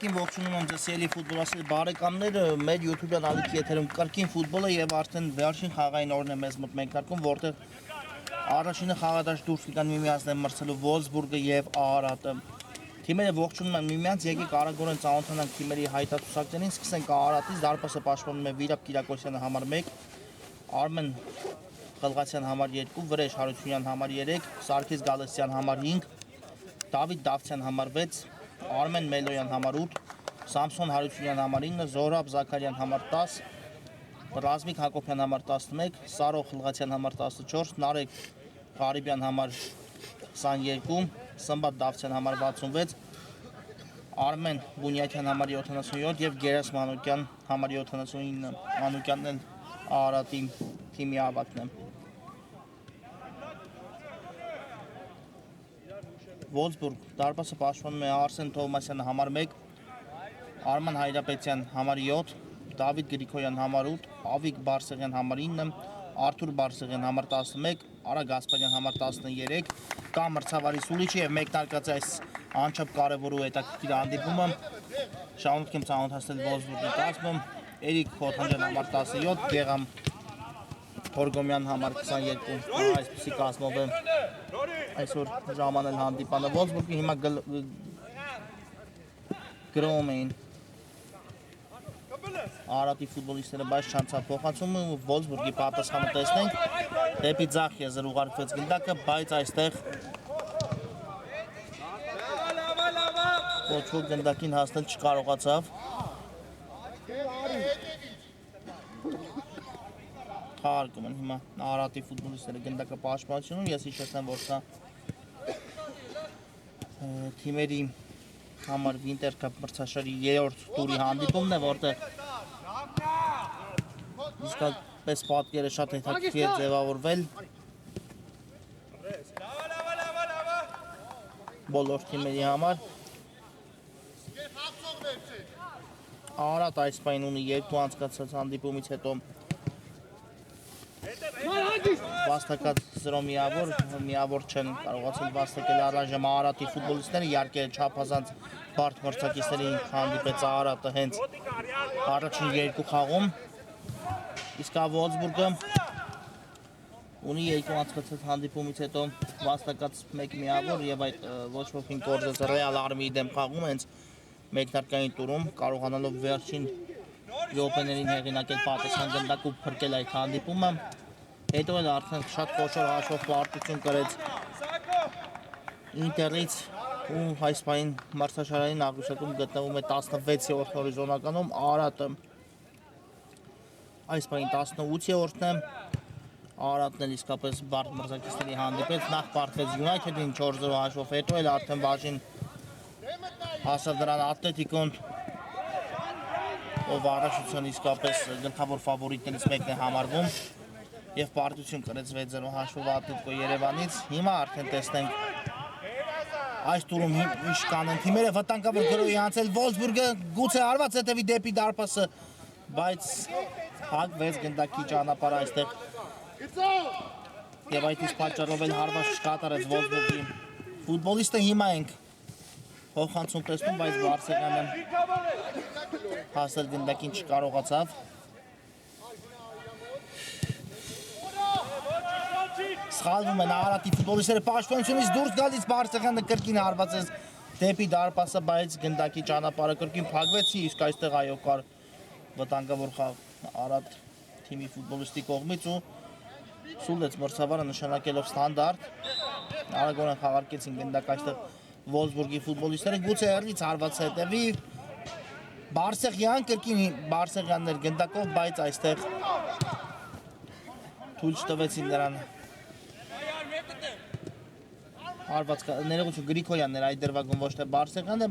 Կրկին ողջունում եմ ձեզ ելի ֆուտբոլասեր բարեկամները, մեր YouTube-յան ալիքի եթերում կրկին ֆուտբոլը եւ արդեն վերջին խաղային օրն է մեզ մոտ մեկնարկում, որտեղ առաջինը խաղադաշտ դուրս կգան միմյանց դեմ մրցելու Վոլսբուրգը եւ Արարատը։ Թիմերը ողջունում են միմյանց, եկեք արագորեն ծանոթանանք թիմերի հայտարարություններին, սկսենք Արարատից, դարպասը պաշտպանում է Վիրապ Կիրակոսյանը համար 1, Արմեն Խլղացյան համար 2, Վրեժ Հարությունյան համար 3, Սարգիս Գալստյան համար 5, Դավիթ Դավթյան համար 6, Արմեն Մելոյան համար 8, Սամսոն Հարությունյան համար 9, Զորաբ Զաքարյան համար 10, Ռազմիկ Հակոբյան համար 11, Սարո Խլղացյան համար 14, Նարեկ Ղարիբյան համար 22, Սմբատ Դավթյան համար 66, Արմեն Բունյակյան համար 77 եւ Գերաս Մանուկյան համար 79, Մանուկյանն էլ Արարատի թիմի ավագն է։ Վոլսբուրգ դարպասը պաշտպանում է Արսեն Թովմասյանը համար 1, Արման Հայրապետյան համար 7, Դավիթ Գրիգորյան համար 8, Ավիկ Բարսեղյան համար 9, Արթուր Բարսեղյան համար 11, Արա Գասպարյան համար 13, կա մրցավարի Սուլիչը եւ մեկնարկած այս անչափ կարեւոր ու հետաքրքիր հանդիպումը։ Շարունակեմ ծանոթացնել Վոլսբուրգի կազմը, Էրիկ Խոթանջյան համար 17, Գեգամ Հորգոմյան համար 22, այսպեսի կազմով է այսօր ժամանել հանդիպանը։ Վոլսբուրգի հիմա գրոում էին Արարատի ֆուտբոլիստները, բայց չանցավ փոխանցումը, Վոլսբուրգի պատասխանը տեսնենք, դեպի ձախ եզր ուղարկվեց գնդակը, բայց այստեղ ոչ ոք գնդակին հասնել չկարողացավ։ Խաղարկում են հիմա Արարատի ֆուտբոլիստները գնդակը պաշտպանությունում, ես հիշեցնեմ, որ սա թիմերի համար Winter Cup մրցաշարի 3-րդ տուրի հանդիպումն է, որտեղ իսկապես պատկերը շատ հետաքրքիր է ձևավորվել բոլոր թիմերի համար։ Արարատ այս պայն ունի 2 անցկացած հանդիպումից հետո վաստակած 0 միավոր չեն կարողացել վաստակել առայժմ Արարատի ֆուտբոլիստները, իհարկե չափազանց բարդ մրցակիցների հանդիպեց Արարատը հենց առաջին 2 խաղում, իսկ Վոլսբուրգը ունի 2 անցկացած հանդիպումից հետո վաստակած 1 միավոր եւ այդ ոչ ոքին կորզեց Ռեալ Արմիի դեմ խաղում հենց մեկնարկային տուրում, կարողանալով վերջին րոպեներին հեղինակել պատասխան գնդակ ու փրկել այդ հանդիպումը։ Հետո էլ արդեն շատ խոշոր հաշվով պարտություն կրեց Ինտերից ու այս պայն մրցաշարային աղյուսակում գտնվում է 16-րդ հորիզոնականում, Արարատը այս պայն 18-րդն է, Արարատն էլ իսկապես բարդ մրցակիցների հանդիպեց, նախ պարտվեց Յունայթեդին 4-0 հաշվով, հետո էլ արդեն բաժին հասավ դրան Ատլետիկոն, ով առաջության իսկապես գլխավոր ֆավորիտներից մեկն է համարվում եւ պարտություն կրեց 6-0 հաշվով Ատլետիկո Երևանից։ Հիմա արդեն տեսնենք այս տուրում ինչ կանեն թիմերը, վտանգավոր գրոհի անցել Վոլսբուրգը, գուցե արված հետևի դեպի դարպասը, բայց հակվեց գնդակի ճանապարհը այստեղ եւ այդ իսկ պատճառով էլ հարված չկատարեց Վոլսբուրգի ֆուտբոլիստը։ Հիմա ենք փոխանցում տեսնում, բայց Բարսեղյանը հասել գնդակին չկարողացավ։ Սխալվում են Արարատի ֆուտբոլիստները, պաշտպանությունից դուրս գալիս Բարսեղյանը կրկին հարվածեց դեպի դարպասը, բայց գնդակի ճանապարհը կրկին փակվեցի, իսկ այստեղ այո կար վտանգավոր խաղ Արարատ թիմի ֆուտբոլիստի կողմից ու սուլեց մրցավարը նշանակելով ստանդարտ, արագորեն խաղարկեցին գնդակ այստեղ Վոլսբուրգի ֆուտբոլիստները, գուցե հեռվից հարված հետևի Բարսեղյան, կրկին Բարսեղյանն էր գնդակով, բայց այստեղ թույլ չտվեցին նրան հարված ներողություն Գրիգորյանն էր այդ դրվագում, ոչ թե Բարսեղյանը։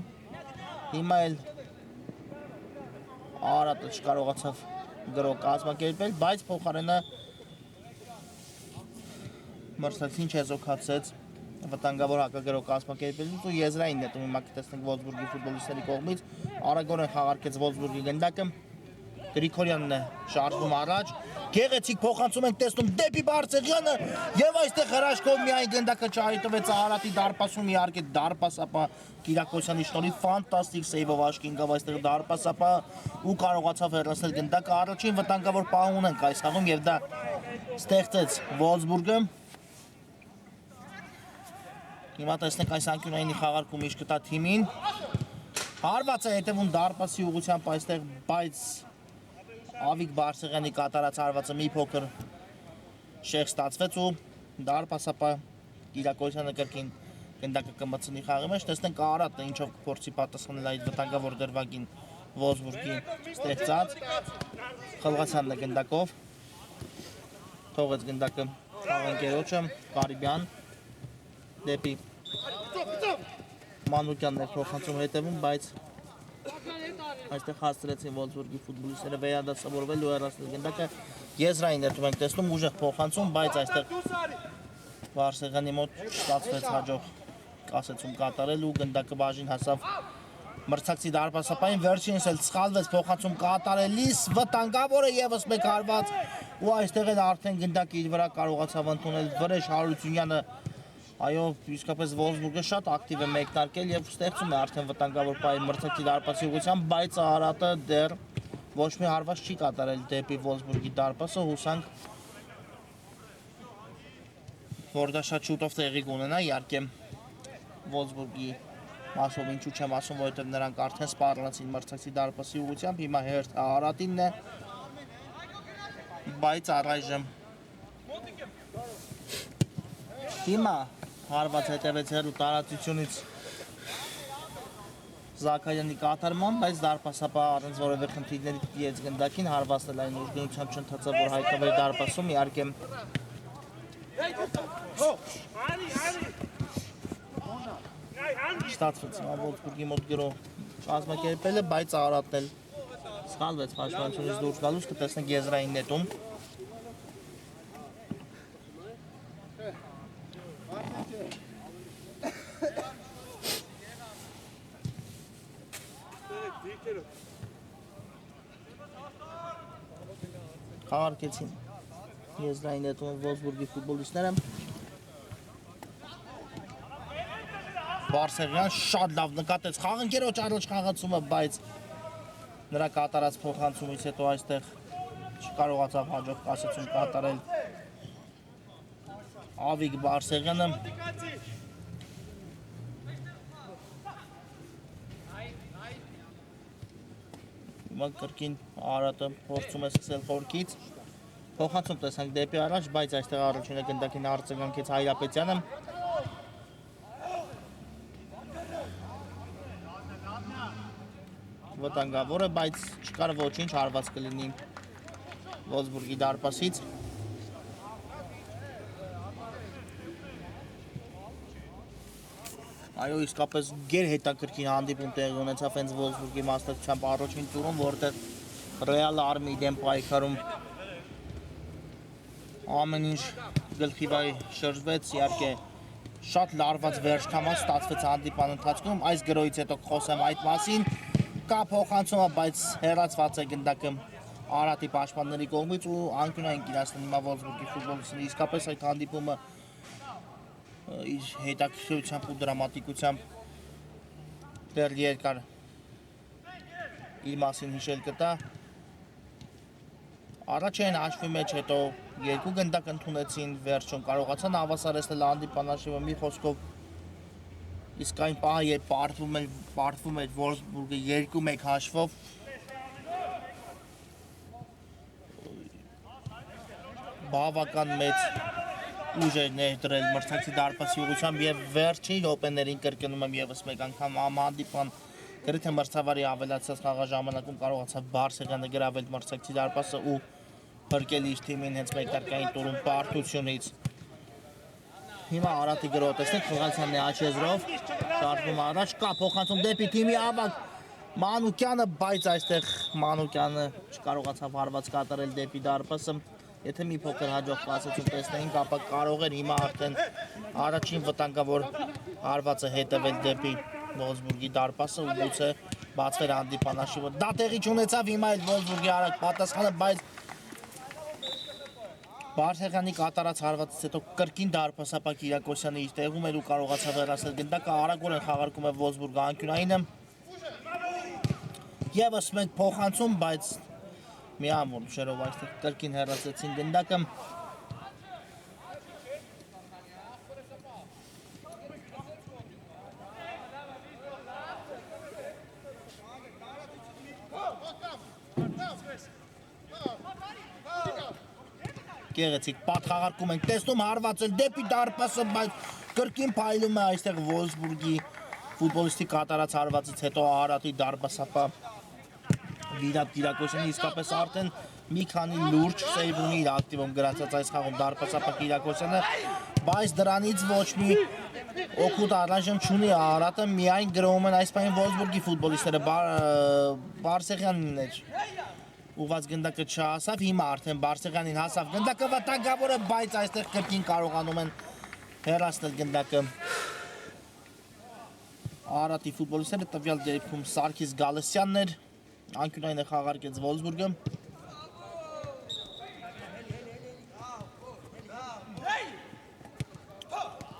Հիմա էլ Արարատը չկարողացավ գրոհ կազմակերպել, բայց փոխարենը մրցակիցին չեզոքացեց վտանգավոր հակագրոհ կազմակերպելուց ու եզրային նետում հիմա կտեսնենք Վոլսբուրգի ֆուտբոլիստների կողմից, արագորեն խաղարկեց Վոլսբուրգի գնդակը Գրիգորյանն է շարժվում առաջ, գեղեցիկ փոխանցում ենք տեսնում դեպի Բարսեղյանը եւ այստեղ հրաշքով միայն գնդակը չհայտվեց Արարատի դարպասում իհարկե դարպասապա Կիրակոսյանի շնորհիվ ֆանտաստիկ սեյվով աշկի ընկավ այստեղ դարպասապա ու կարողացավ հեռացնել գնդակը առաջին վտանգավոր պահ ունենք այս խաղում եւ դա ստեղծեց Վոլսբուրգը Հիմա տեսնենք այս անկյունայինի խաղարկում ինչ կտա թիմին հարված է հետևում դարպասի ուղղությամբ այստեղ բայց Ավիկ Բարսեղյանի կատարած հարվածը մի փոքր շեղ ստացվեց ու դարպասապա Կիրակոսյանը կրկին գնդակը կմցնի խաղի մեջ տեսնենք Արարատը ինչով կփորձի պատասխանել այդ վտանգավոր դրվագին Վոլսբուրգի ստեղծած Խլղասյանն է գնդակով թողեց գնդակը խաղընկերոջը Կարիբյան դեպի Մանուկյանն է փոխանցում հետևում բայց Այստեղ հասցրեցին Վոլսբուրգի ֆուտբոլիստները վերադասավորվել ու հեռացնել գնդակը եզրային ներդրում ենք տեսնում ուժեղ փոխանցում բայց այստեղ Բարսեղյանի մոտ ստացվեց հաջող կասեցում կատարել ու գնդակը բաժին հասավ մրցակցի դարպասապային վերջինս էլ սխալվեց փոխանցում կատարելիս վտանգավորը եւս մեկ հարված ու այստեղ էլ արդեն գնդակը իր վրա կարողացավ ընդունել Վրեժ Հարությունյանը Այո, իսկապես Վոլսբուրգը շատ ակտիվ է մեկնարկել եւ ստեղծում է արդեն վտանգավոր պայ մրցակցի դարպասի ուղղությամբ, բայց Արարատը դեռ ոչ մի հարված չի կատարել դեպի Վոլսբուրգի դարպասը, հուսանք որ դա շատ շուտով տեղի կունենա, իհարկե Վոլսբուրգի մասով ինչու չեմ ասում, որովհետեւ նրանք արդեն սպառնացին մրցակցի դարպասի ուղղությամբ, հիմա հերթ Արարատինն է, բայց առայժմ հիմա հարված հետևեց հեռու տարածությունից Զաքարյանի կատարման, բայց դարպասապա առանց որևէ խնդիրների դիեց գնդակին հարվածնել այն ուժգնությամբ չընթացավ, որ հայտնվել դարպասում, իհարկե ստացվեց հիմա Վոլսբուրգի մոտ գրող կազմակերպելը, բայց Արարատն էլ սխալվեց պաշտպանությունից դուրս գալուց, կտեսնենք եզրային նետում Խաղարկեցին եզրային նետում Վոլսբուրգի ֆուտբոլիստները Բարսեղյան շատ լավ նկատեց խաղընկերոջ առաջ խաղացումը, բայց նրա կատարած փոխանցումից հետո այստեղ չկարողացավ հաջող կասեցում կատարել Ավիկ Բարսեղյանը Հիմա կրկին Արարատը փորձում է սկսել խորքից փոխանցում տեսանք դեպի առաջ, բայց այստեղ առաջինը գնդակին արձագանքեց Հայրապետյանը վտանգավոր է, բայց չկար ոչինչ հարված կլինի Վոլսբուրգի դարպասից Այո, իսկապես գերհետաքրքիր հանդիպում տեղի ունեցավ հենց Վոլսբուրգի մասնակցությամբ առաջին տուրում, որտեղ Ռեալը Արմիի դեմ պայքարում ամեն ինչ գլխիվայ շրջվեց, իհարկե շատ լարված վերջքամած ստացվեց հանդիպան ընթացքում, այս գրոյից հետո խոսեմ այդ մասին, կա փոխանցումը, բայց հեռացված է գնդակը Արարատի պաշտպանների կողմից ու անկյունային կիրացնել հիմա Վոլսբուրգի ֆուտբոլիստները, իսկապես այդ հանդիպումը իր հետաքրքրությամբ ու դրամատիկությամբ դեռ երկար իր մասին հիշել կտա Առաջին հաշվի մեջ հետո երկու գնդակ ընդունեցին վերջում կարողացան հավասարեցնել հանդիպան հաշիվը մի խոսքով իսկ այն պահը երբ պարտվում էր Վոլսբուրգը 2-1 հաշվով բավական մեծ ուժ էր ներդրել մրցակցի դարպասի ուղղությամբ եւ վերջին րոպեներին կրկնում եմ եւս մեկ անգամ հանդիպան գրեթե մրցավարի ավելացած խաղաժամանակում կարողացավ Բարսեղյանը գրավել մրցակցի դարպասը ու փրկել իր թիմին հենց մեկնարկային տուրում պարտությունից Հիմա Արարատի գրոհը տեսնեք Խլղասյանն է աչեզրով շարժվում առաջ կա փոխանցում դեպի թիմի ավակ Մանուկյանը բայց այստեղ Մանուկյանը չկարողացավ հարված կատարել դեպի դարպասը Եթե մի փոքր հաջող կասեցում տեսնեինք, ապա կարող էր հիմա արդեն առաջին վտանգավոր հարվածը հետևել դեպի Վոլսբուրգի դարպասը ու գուցե բացվեր հանդիպանաշիվը։ Դա տեղի չունեցավ հիմա էլ Վոլսբուրգի արագ պատասխանը, բայց Բարսեղյանի կատարած հարվածից հետո կրկին դարպասապա Կիրակոսյանը իր տեղում էր ու կարողացավ հեռացնել գնդակը, արագորեն խաղարկում է Վոլսբուրգը անկյունայինը։ Եվս մենք փոխանցում, բայց մի ամուր շերով այստեղ կրկին հեռացեցին գնդակը։ Գեղեցիկ պատխաղարկում ենք, տեսնում հարվածել դեպի դարպասը, բայց կրկին փայլում է այստեղ Վոլսբուրգի ֆուտբոլիստի կատարած հարվածից հետո Արարատի դարպասապա Վիրատ Կիրակոսյանը իսկապես արդեն մի քանի լուրջ սեյվ ունի իր ակտիվում գրանցած այս խաղում դարպասապա Կիրակոսյանը, բայց դրանից ոչ մի օգուտ առայժմ չունի Արարատը, միայն գրովում են այս պահին Վոլսբուրգի ֆուտբոլիստները, Բարսեղյանին էր ուղված գնդակը չհասավ, հիմա արդեն Բարսեղյանին հասավ գնդակը վտանգավոր է, բայց այստեղ կրկին կարողանում են հեռացնել գնդակը Արարատի ֆուտբոլիստները, տվյալ դեպքում Սարգիս Գալստյանն էր, անկյունայինը խաղարկեց Վոլսբուրգը։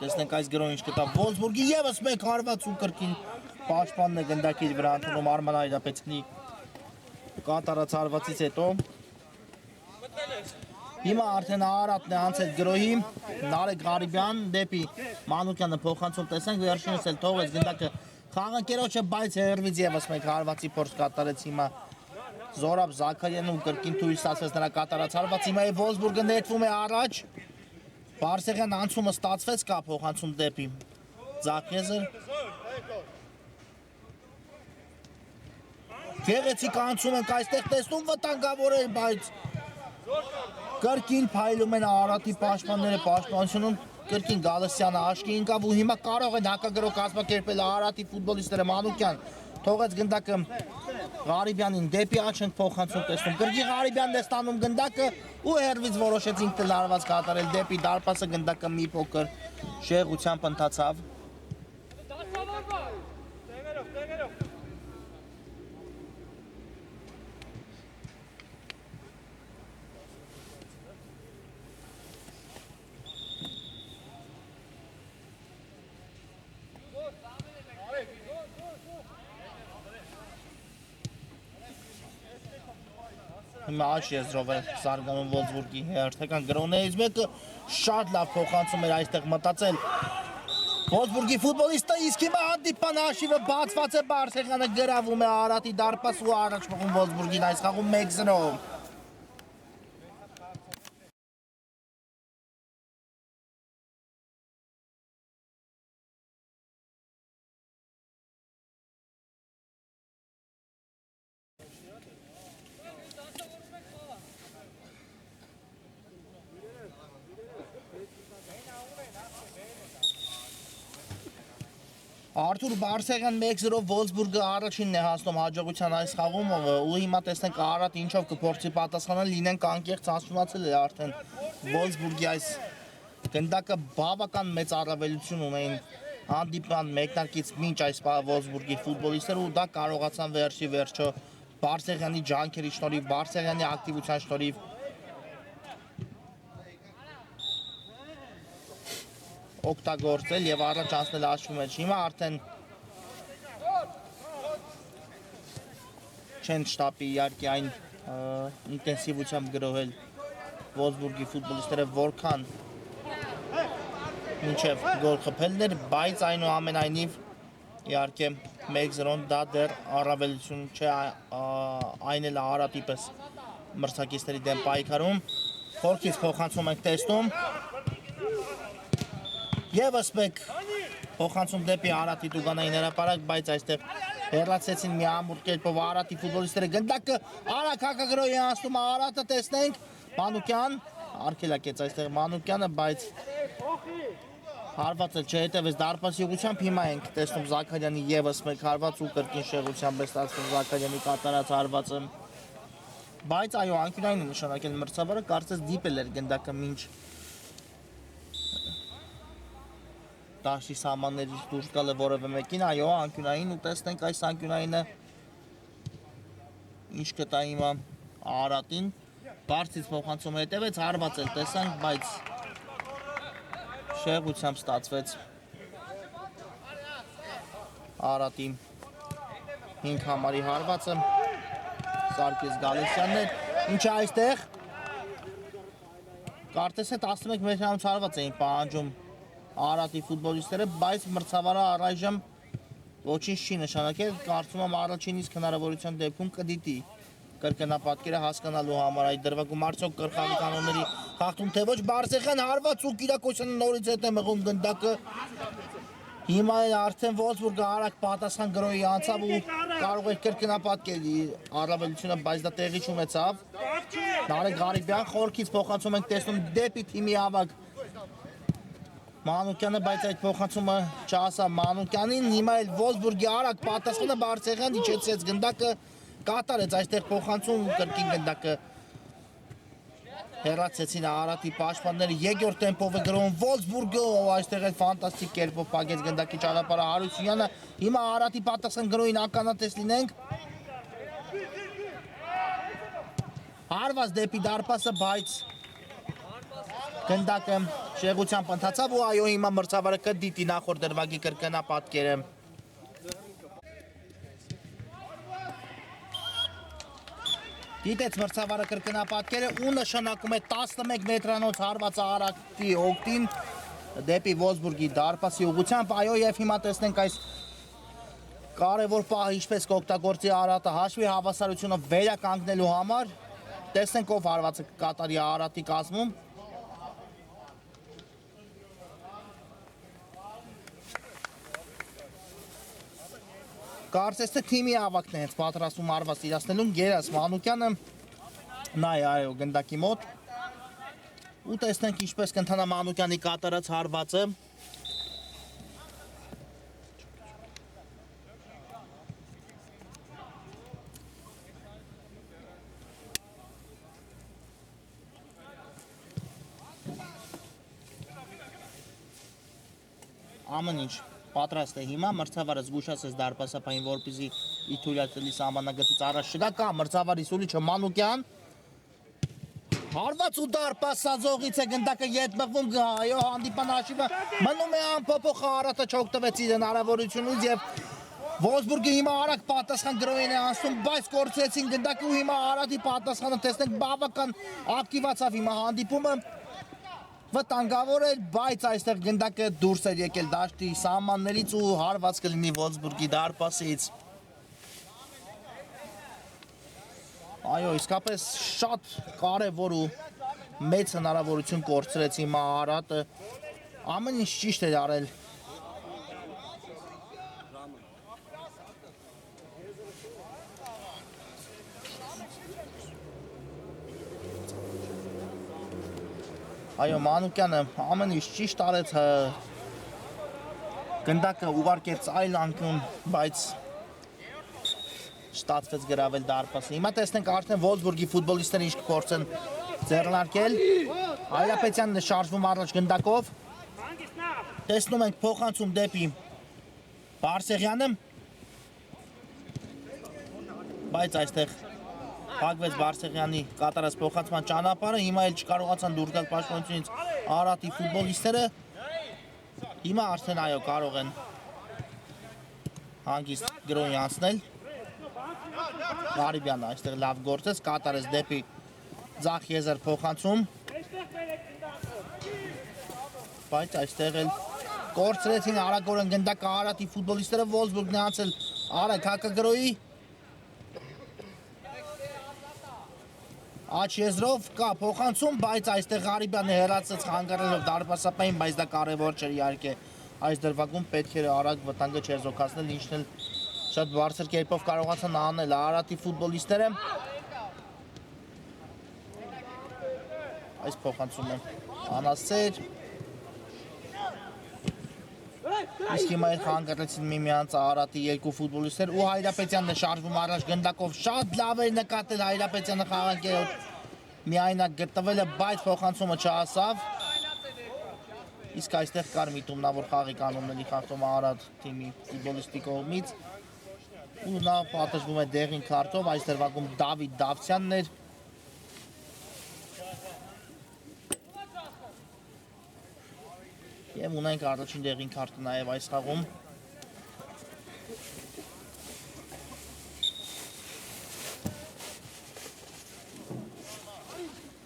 Տեսնենք այս գրոն ինչ կտա Վոլսբուրգի, եւս մեկ հարված ու կրկին պաշտպանն է գնդակի վրա ընդունում Արման Այրապետյանի կատարած հարվածից հետո։ Հիմա արդեն Արարատն է անցել գրոհի, Նարեկ Ղարիբյան դեպի Մանուկյանը փոխանցում, տեսանք վերջինս էլ թողեց գնդակը խաղանկերոջը, բայց հերվից եւս մեկ հարվածի փորձ կատարեց հիմա Զորաբ Զաքարյանը ու կրկին թույլ ստացվեց նրա կատարած հարված, հիմա Վոլսբուրգը նետվում է առաջ, Բարսեղյան անցումը ստացվեց, կա փոխանցում դեպի Ձախեզր։ Գեղեցիկ անցում ենք այստեղ, տեսնում վտանգավոր է, բայց կրկին փայլում են Արարատի պաշտպանները, պաշտպանությունում կրկին Գալստյանը աչքի ընկավ ու հիմա կարող են հակագրոհ կազմակերպել Արարատի ֆուտբոլիստները։ Մանուկյան թողեց գնդակը Ղարիբյանին, դեպի աջ ենք փոխանցում, տեսնում կրկին Ղարիբյանն է ստանում գնդակը ու հերվից որոշեցին լարված կատարել դեպի դարպասը, գնդակը մի փոքր շեղությամբ ընթացավ։ Հիմա աչ եզրով է զարգանում Վոլսբուրգի հերթական գրոներից մեկը, շատ լավ փոխանցում էր այստեղ մտածել Վոլսբուրգի ֆուտբոլիստը, իսկ հիմա հանդիպան հաշիվը բացված է, Բարսեղյանը գրավում է Արարատի դարպաս ու առաջ մղում Վոլսբուրգին այս խաղում 1-0։ Արթուր Բարսեղյան 1-0 Վոլսբուրգը առաջինն է հասնում հաջողության այս խաղում ու հիմա տեսնենք Արարատը ինչով կփորձի պատասխանել, լինենք անկեղծ, հասունացել է արդեն Վոլսբուրգի այս գնդակը բավական մեծ առավելություն ունեն հանդիպան մեկնարկից մինչ այս պահը Վոլսբուրգի ֆուտբոլիստները ու դա կարողացան վերջի վերջո Բարսեղյանի ջանքերի շնորհիվ, Բարսեղյանի ակտիվության շնորհիվ օգտագործել եւ առաջ անցնել աշխու մեջ։ Հիմա արդեն չեն շտապի իհարկե այն ինտենսիվությամբ գրոհել Վոլսբուրգի ֆուտբոլիստները, որքան մինչև գոլ խփելն էր, բայց այնուամենայնիվ իհարկե 1-0-ն դա դեռ առավելություն չէ, այն էլ Արարատի պես մրցակիցների դեմ պայքարում։ Խորքից փոխանցում ենք տեսնում Եվս մեկ փոխանցում դեպի Արարատի Տուգանային հրապարակ, բայց այստեղ հեռացեցին մի ամուր կերպով Արարատի ֆուտբոլիստները, գնդակը արագ հակագրոհի անցնում Արարատը, տեսնենք Մանուկյան, արգելակեց այստեղ Մանուկյանը, բայց հարվածը չհետևեց դարպասի ուղղությամբ, հիմա ենք տեսնում Զաքարյանի եւս մեկ հարված ու կրկին շեղությամբ է ստացվում Զաքարյանի կատարած հարվածը, բայց այո, անկյունային է նշանակել մրցավարը, կարծես դիպել էր գնդակը մինչ դաշտի սահմաններից դուրս գալը որևէ մեկին, այո, անկյունային ու տեսնենք այս անկյունայինը ինչ կտա հիմա Արատին, բարձից փոխանցում հետևեց, հարված էլ տեսանք, բայց շեղությամբ ստացվեց Արատի 5 համարի հարվածը, Սարգիս Գալստյանն էր, ինչ է այստեղ, կարծես է 11 մետրանոց հարված էին պահանջում Արատի ֆուտբոլիստները, բայց մրցավարը առայժմ ոչինչ չի նշանակել, կարծում եմ առաջին իսկ հնարավորության դեպքում կդիտի կրկնապատկերը հասկանալու համար այդ դրվագում արդյոք կրխավի կանոնների խախտում թե ոչ, Բարսեղյան հարված ու Կիրակոսյանը նորից հետ է մղում գնդակը, հիմա արդեն Վոլսբուրգը արագ պատասխան գրոյի անցավ ու կարող է կրկնապատկել առավելությունը, բայց դա տեղի չունեցավ, Նարեկ Ղարիբյան խորքից փոխանցում ենք տեսնում դեպի թիմի ավագ Մանուկյանը, բայց այդ փոխանցումը չհասավ Մանուկյանին, հիմա էլ Վոլսբուրգի արագ պատասխանը Բարսեղյան իջեցրեց գնդակը, կատարեց այստեղ փոխանցում, կրկին գնդակը հեռացեցին Արատի պաշտպանները, երկրորդ տեմպով է գրովում Վոլսբուրգը, այստեղ էլ ֆանտաստիկ կերպով փակեց գնդակի ճանապարհը Հարությունյանը, հիմա Արատի պատասխան գրոյին ականատես լինենք, հարված դեպի դարպասը, բայց գնդակը շեղությամբ ընթացավ ու այո հիմա մրցավարը կդիտի նախորդ դրվագի կրկնապատկերը։ Դիտեց մրցավարը կրկնապատկերը ու նշանակում է 11 մետրանոց հարվածը Արատի օգտին դեպի Վոլսբուրգի դարպասի ուղղությամբ, այո եւ հիմա տեսնենք այս կարևոր պահը ինչպես կօգտագործի Արատը հաշվի հավասարությունը վերականգնելու համար, տեսնենք ով հարվածը կկատարի Արատի կազմում։ Կարծես թե թիմի ավակն է հենց պատրաստում հարված իրացնելուն, Գերաս Մանուկյանը նայ այո գնդակի մոտ ու տեսնենք ինչպես կընթանա Մանուկյանի կատարած հարվածը։ Ամեն ինչ պատրաստ է հիմա, մրցավարը զգուշացեց դարպասապային, որպեսզի ի թույլատրելի սահմանագծից առաջ չգա, կա մրցավարի սուլիչը Մանուկյան, հարված ու դարպասածողից է գնդակը ետ մղվում, այո հանդիպան հաշիվը մնում է անփոփոխ, Արատը չօգտվեց իր հնարավորությունից եւ Վոլսբուրգը հիմա արագ պատասխան գրոյին է անցնում, բայց կորցրեցին գնդակը ու հիմա Արատի պատասխանը տեսնենք բավական ակտիվացավ հիմա հանդիպումը, վտանգավոր էր, բայց այստեղ գնդակը դուրս էր եկել դաշտի սահմաններից ու հարված կլինի Վոլսբուրգի դարպասից։ Այո, իսկապես շատ կարևոր ու մեծ հնարավորություն կորցրեց հիմա Արատը, ամեն ինչ ճիշտ էր արել։ Այո, Մանուկյանը ամեն ինչ ճիշտ արեց, գնդակը ուղարկեց այլ անկյուն, բայց ստացվեց գրավել դարպասը։ Հիմա տեսնենք արդեն Վոլսբուրգի ֆուտբոլիստները ինչ կփորձեն ձեռնարկել։ Հայրապետյանն է շարժվում առաջ գնդակով։ Տեսնում ենք փոխանցում դեպի Բարսեղյանը, բայց այստեղ փակվեց Բարսեղյանի կատարած փոխանցման ճանապարհը, հիմա էլ չկարողացան դուրս գալ պաշտպանությունից Արատի ֆուտբոլիստները։ Հիմա արդեն այո կարող են հանգիստ գրոյի անցնել։ Ղարիբյանը այստեղ լավ գործեց, կատարեց դեպի ձախ եզր փոխանցում, բայց այստեղ էլ կորցրեցին արագորեն գնդակը Արատի ֆուտբոլիստները, Վոլսբուրգն է անցել արագ հակագրոյի, աչ եզրով կա փոխանցում, բայց այստեղ Ղարիբյանը հեռացեց խանգարելով դարպասապային, բայց դա կարևոր չէր իհարկե այս դրվագում պետք էր արագ վտանգը չեզոքացնել, ինչն էլ շատ բարձր կերպով կարողացան անել Արատի ֆուտբոլիստները։ Այս փոխանցումը անասեր։ Իսկ հիմա էլ խանգարեցին միմյանց Արատի երկու ֆուտբոլիստներ ու Հայրապետյանն է շարժվում առաջ գնդակով, շատ լավ էր նկատել Հայրապետյանը խաղանկերոտ միայնակ գտնվելը, բայց փոխանցումը չհասավ։ Իսկ այստեղ կար միտումնավոր խաղի կանոնների խախտում Արատ թիմի ֆուտբոլիստի կողմից։ ու նա պատժվում է դեղին քարտով, այս դրվագում Դավիթ Դավթյանն էր։ Եվ ունենք առաջին դեղին քարտը նաև այս խաղում։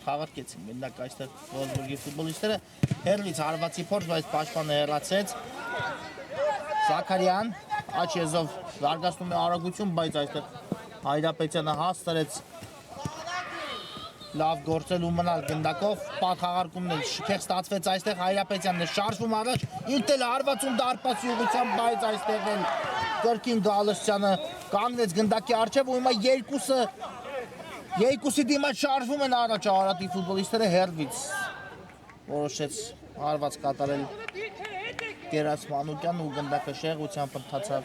Խաղարկեցին գնդակ այստեղ Վոլսբուրգի ֆուտբոլիստները, հերվից հարվածի փորձ, բայց պաշտպանը հեռացեց։ Զաքարյան աջ եզով զարգացնում է արագություն, բայց այստեղ Հայրապետյանը հաստրեց լավ գործել ու մնալ գնդակով, խաղարկումն էլ շքեղ ստացվեց այստեղ, Հայրապետյանն է շարժվում առաջ, ինքն էլ հարվածում դարպասի ուղղությամբ, բայց այստեղ էլ կրկին Գալստյանը կանգնեց գնդակի առջև ու հիմա երկուսի դիմաց շարժվում են առաջ Արարատի ֆուտբոլիստները, հերվից որոշեց հարված կատարել Գերաս Մանուկյանն ու գնդակը շեղությամբ ընթացավ։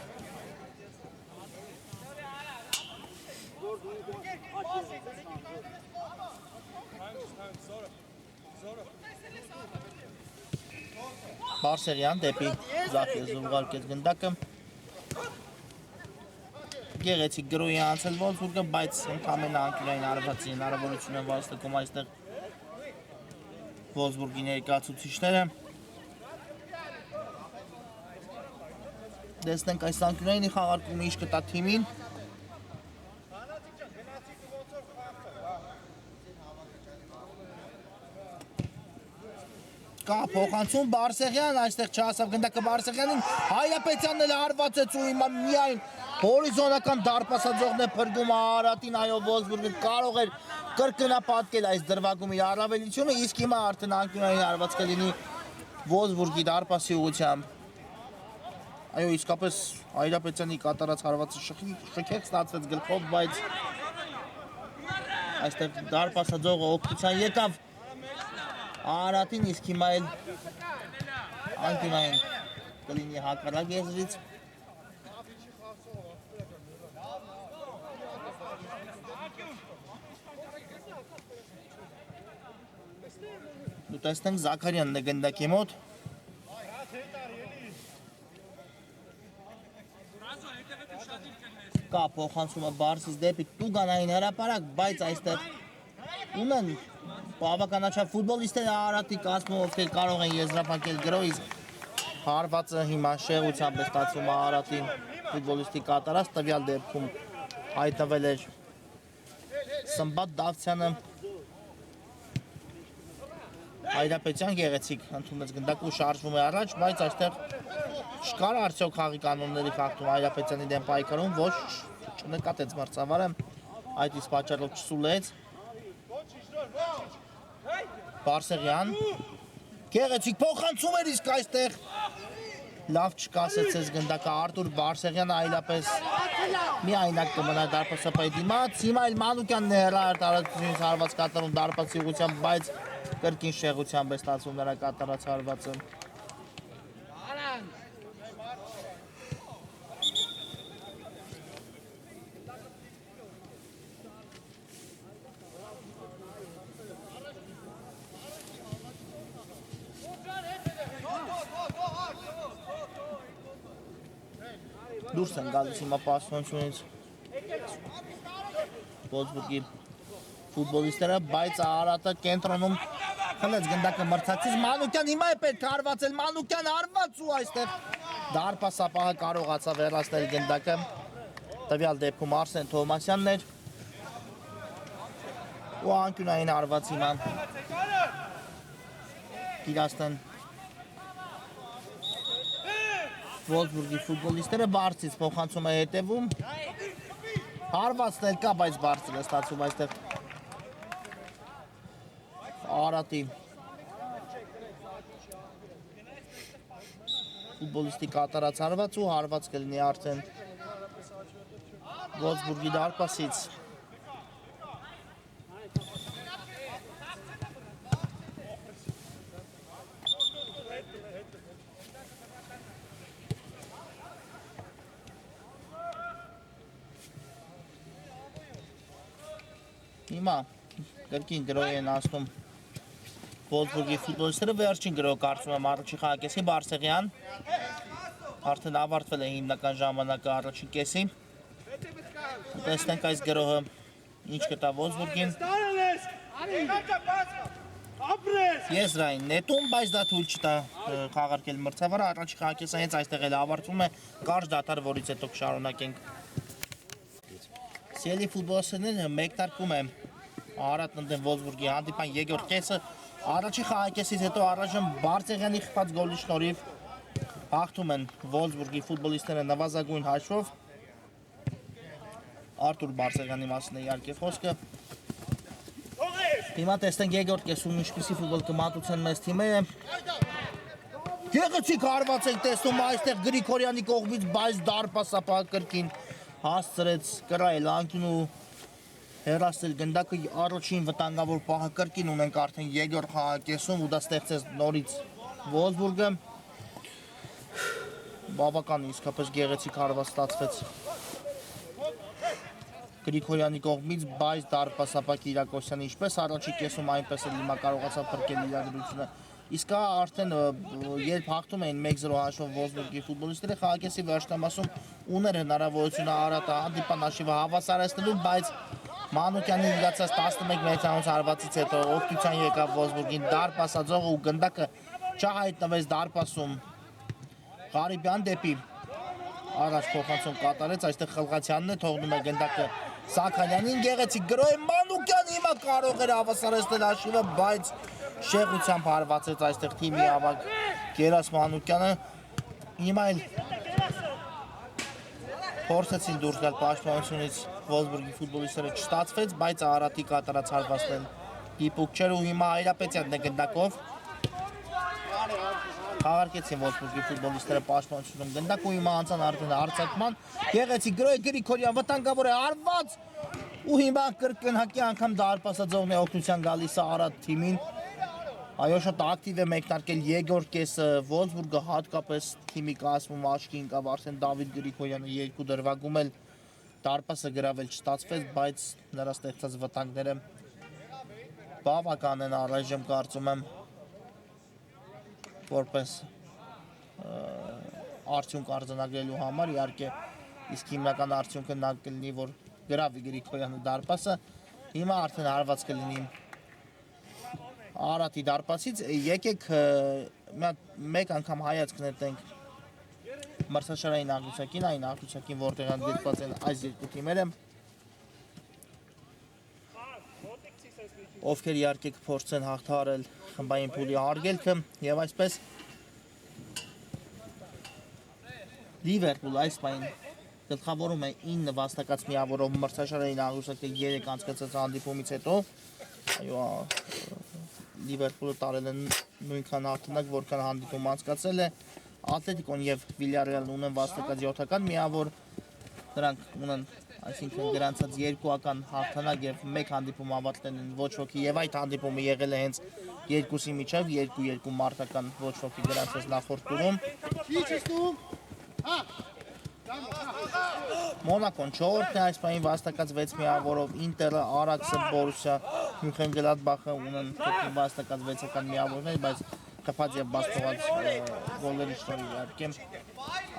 Բարսեղյան դեպի Զաքեզ ուղարկեց գնդակը։ Գեղեցիկ գրոյի անցել Վոլսբուրգը, բայց ընդամենը անկյունային հարվածի հնարավորություն են վաստակում այստեղ Վոլսբուրգի ներկայացուցիչները։ Տեսնենք այս անկյունայինի խաղարկումը ինչ կտա թիմին։ Կա փոխանցում Բարսեղյան, այստեղ չհասավ գնդակը Բարսեղյանին, Հայրապետյանն էլ հարվածեց ու հիմա միայն հորիզոնական դարպասաձողն է փրկում Արարատին, այո Վոլսբուրգը կարող էր կրկնապատկել այս դրվագում իր առավելությունը, իսկ հիմա արդեն անկյունային հարված կլինի Վոլսբուրգի դարպասի ուղղությամբ։ Այո, իսկապես Հայրապետյանի կատարած հարվածը շքեղ ստացվեց գլխով, բայց այստեղ դարպասաձողը օգնության եկավ Արարատին, իսկ հիմա էլ անկյունային կլինի հակառակ եզրից։ Դու տեսնենք Զաքարյանն է գնդակի մոտ։ Կա փոխանցումը Բարսից դեպի Տուգանային հրապարակ, բայց այստեղ ունեն բավականաչափ ֆուտբոլիստներ Արարատի կազմում, ովքեր կարող են եզրափակել գրոյից։ Հարվածը հիմա շեղությամբ է ստացվում Արարատի ֆուտբոլիստի կատարած, տվյալ դեպքում հայտնվել էր Սմբատ Դավթյանը։ Հայրապետյան գեղեցիկ ընդունեց գնդակը ու շարժվում է առաջ, բայց այստեղ չկար արդյոք խաղի կանոնների խախտում Հայրապետյանի դեմ պայքարում, ոչ չնկատեց մրցավարը, այդ իսկ պատճառով չսուլեց։ Բարսեղյան գեղեցիկ փոխանցում էր, իսկ այստեղ լավ չկասեցեց գնդակը Արտուր Բարսեղյանը, այլապես միայնակ կմնա դարպասապայի դիմաց։ Հիմա էլ Մանուկյանն է տարածությունից հարված կատարում դարպասի ուղղությամբ, բայց կրկին շեղությամբ է ստացվում նրա կատարած հարվածը։ Դուրս են գալիս հիմա պաշտպանությունից Վոլսբուրգի ֆուտբոլիստները, բայց Արարատը կենտրոնում խլեց գնդակը մրցակցից, Մանուկյան հիմա է պետք հարվածել, Մանուկյան հարված ու այստեղ դարպասապահը կարողացավ հեռացնել գնդակը, տվյալ դեպքում Արսեն Թովմասյանն էր ու անկյունային հարված հիմա իրացնեն Վոլսբուրգի ֆուտբոլիստները, Բարսից փոխանցում է հետևում, հարվածն էլ կա, բայց Բարսին է ստացվում այստեղ Արարատի ֆուտբոլիստի կատարած հարված ու հարված կլինի արդեն Վոլսբուրգի դարպասից։ Հիմա կրկին գրոյ են ասնում Վոլսբուրգի ֆուտբոլիստները, վերջին գրոյ կարծում եմ առաջին խաղակեսի Բարսեղյան, արդեն ավարտվել է հիմնական ժամանակը առաջին կեսի։ Տեսնենք այս գրոհը ինչ կտա Wolfsburg-ին։ Եզրային նետում, բայց դա թույլ չտա խաղարկել մրցավարը, առաջի խաղակեսը հենց այստեղ էլ ավարտվում է, կարճ դադար, որից հետո կշարունակենք։ Սիրելի ֆուտբոլիստներ, մեկնարկում է Արարատն ընդդեմ Wolfsburg-ի հանդիպան երկրորդ կեսը, առաջի խաղակեսից հետո առայժմ Բարսեղյանի խփած գոլի շնորհիվ հաղթում են Wolfsburg-ի ֆուտբոլիստները նվազագույն հաշվով։ Արտուր Բարսեղյանի մասին է իհարկե խոսքը։ Հիմա տեսնենք երկրորդ կեսում ինչպիսի ֆուտբոլ կմատուցեն մեծ թիմերը։ Գեղեցիկ հարված ենք տեսնում այստեղ Գրիգորյանի կողմից, բայց դարպասապահ կրկին հասցրեց կրայել անկյուն ու հեռացնել գնդակը առաջին վտանգավոր պահը կրկին ունենք արդեն երկրորդ խաղակեսում ու դա ստեղծեց նորից Wolfsburg-ը։ Բավական իսկապես գեղեցիկ հարված ստացվեց Գրիգորյանի կողմից, բայց դարպասապահ Կիրակոսյանը ինչպես առաջի կեսում այնպես էլ հիմա կարողացավ փրկել իրադրությունը։ Իսկ արդեն երբ հաղթում էին 1-0 հաշվով Wolfsburg-ի ֆուտբոլիստները, խաղակեսի վերջնամասում ուներ հնարավորությունը Արարատը հանդիպան հաշիվը հավասարեցնելու, բայց Մանուկյանի իրացած 11 մետրանոց հարվածից հետո օգնության եկավ Wolfsburg-ին դարպասաձողը ու գնդակը չհայտնվեց դարպասում։ Ղարիբյան դեպի առաջ փոխանցում կատարեց, այստեղ Խլղացյանն է թողնում է գնդակը Սաքանյանին, գեղեցիկ գրոհ է Մանուկյանը հիմա կարող էր հավասարեցնել հաշիվը, բայց շեղությամբ հարվածեց այստեղ թիմի ավագ Գերաս Մանուկյանը։ Հիմա էլ փորձեցին դուրս գալ պաշտպանությունից Wolfsburg-ի ֆուտբոլիստները չստացվեց, բայց Արարատի կատարած հարվածն դիպուկ չէր ու հիմա Այրապետյանն է գնդակով։ Խաղարկեցին Wolfsburg-ի ֆուտբոլիստները պաշտպանությունում գնդակ ու հիմա անցան արդեն հարձակման։ Գեղեցիկ գրոհ է Գրիգորյան, վտանգավոր է հարված ու հիմա կրկնակի անգամ դարպասաձողն է օգնության գալիս Արարատ թիմին։ Այո, շատ ակտիվ է մեկնարկել երկրորդ կեսը Wolfsburg-ը, հատկապես թիմի կազմում աչքի ընկավ արդեն Դավիթ Գրիգորյանը երկու դրվագում էլ դարպասը գրավել չստացվեց, բայց նրա ստեղծած վտանգները բավական են առայժմ կարծում եմ որպես արդյունք արձանագրելու համար, իհարկե իսկ հիմնական արդյունքը նա կլինի, որ գրավի Գրիգորյանը դարպասը, հիմա արդեն հարված կլինի Արարատի դարպասից, եկեք մեկ անգամ հայացք նետենք մրցաշարային աղյուսակին, այն աղյուսակին, որտեղ հանդիպված են այս երկու թիմերը, ովքեր իհարկե կփորձեն հաղթահարել խմբային փուլի հարգելքը եւ այսպես Լիվերպուլ այս պայն գլխավորում է 9 վաստակած միավորով մրցաշարային աղյուսակը 3 անցկացած հանդիպումից հետո, այո Լիվերպուլը տարել է նույնքան հաղթանակ, որքան հանդիպում անցկացել է, Ատլետիկոն եւ Վիլյարեալն ունեն վաստակած 7-ական միավոր, նրանք ունեն այսինքն գրանցած 2-ական հաղթանակ եւ 1 հանդիպում ավարտել են ոչ ոքի եւ այդ հանդիպումը եղել է հենց երկուսի միջև 2-2 մարտական ոչ ոքի գրանցած նախորդ տուրում։ Մոնակոն 4-րդն է այս պահին վաստակած 6 միավորով, Ինտերը, Արաքսը, Բորուսիա Մյունխենգլադբախը ունեն վաստակած 6-ական միավորներ, բայց խփած եւ բաց թողած գոլերի շնորհիվ իհարկե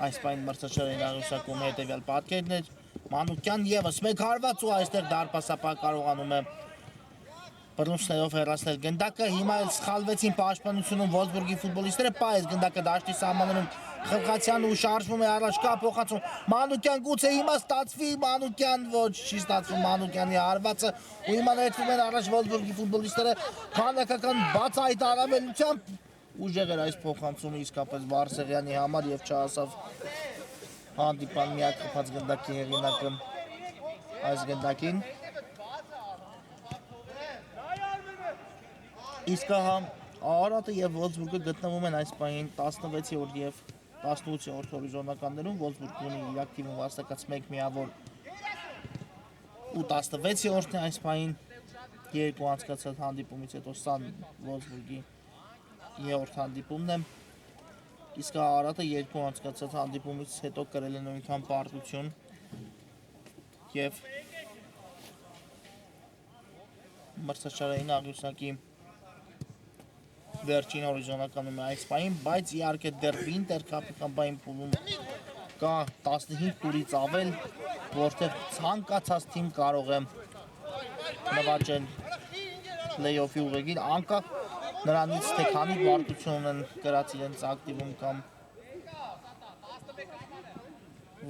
այս պահին մրցաշարային աղյուսակում հետեւյալ պատկերն էր։ Մանուկյան եւս մեկ հարված ու այստեղ դարպասապահ կարողանում է բռնուցքներով հեռացնել գնդակը, հիմա էլ սխալվեցին պաշտպանությունում Wolfsburg-ի ֆուտբոլիստները, պայես գնդակը դաշտի սահմաններում Խլղացյանը ու շարժվում է առաջ կա փոխանցում Մանուկյան գուցե հիմա ստացվի Մանուկյան ոչ չի ստացվում Մանուկյանի հարվածը ու հիմա նետվում են առաջ Wolfsburg-ի ֆուտբոլիստները քանակական բացահայտ առավելությամբ ուժեղ էր այս փոխանցումը իսկապես Բարսեղյանի համար եւ չհասավ հանդիպան միակ խփած գնդակի հեղինակը այս գնդակին իսկ հա Արարատը եւ Wolfsburg-ը գտնվում են այս պահին 16-րդ եւ 18-րդ հորիզոնականներում, Wolfsburg-ը ունի իր ակտիվ վաստակած 1 միավոր ու 16-րդն է այս պահին երկու անցկացած հանդիպումից հետո սա Wolfsburg-ի 3-րդ հանդիպումն է, իսկ Արարատը երկու անցկացած հանդիպումից հետո կրել է նույնքան պարտություն եւ մրցաշարային աղյուսակի վերջին հորիզոնականում է այս պահին, բայց իհարկե դեռ Winter Cup-ի խմբային փուլում կա 15 տուրից ավել, որտեղ ցանկացած թիմ կարող է նվաճել play-off-ի ուղեգին, անկախ նրանից թե քանի պարտություն են կրած իրենց ակտիվում կամ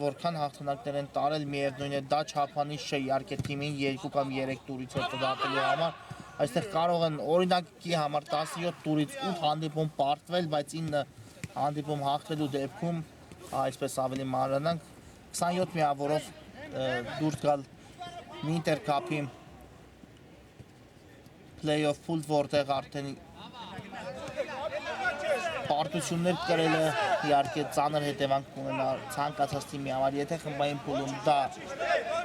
որքան հաղթանակներ են տարել, միևնույն է դա չափանիշ չէ իհարկե թիմին 2 կամ 3 տուրից հետո դատելու համար, այստեղ կարող են օրինակի համար 17 տուրից 8 հանդիպում պարտվել, բայց 9 հանդիպում հաղթելու դեպքում, այսպես ավելի մանրանանք, 27 միավորով դուրս գալ Winter Cup-ի play-off pool, որտեղ արդեն պարտություններ կրելը իհարկե ծանր հետևանք կունենա ցանկացած թիմի համար, եթե խմբային փուլում դա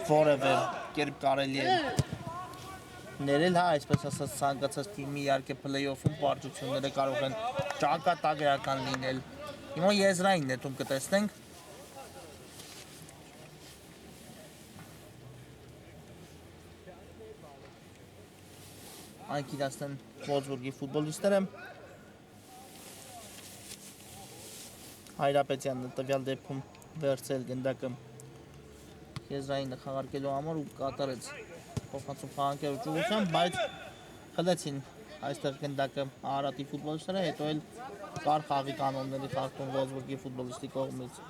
որևէ կերպ կարելի է ներել, այսպես ասած ցանկացած թիմի իհարկե play-off-ում պարտությունները կարող են ճակատագրական լինել։ Հիմա եզրային նետում կտեսնենք։ Այն իրացնեն Wolfsburg-ի ֆուտբոլիստները։ Հայրապետյանը տվյալ դեպքում վերցել գնդակը եզրային խաղարկելու համար ու կատարեց փոխանցում խաղանկերու ճուղությամբ, բայց խլեցին այստեղ գնդակը Արարատի ֆուտբոլիստները, հետո էլ կար խաղի կանոնների խախտում Wolfsburg-ի ֆուտբոլիստի կողմից։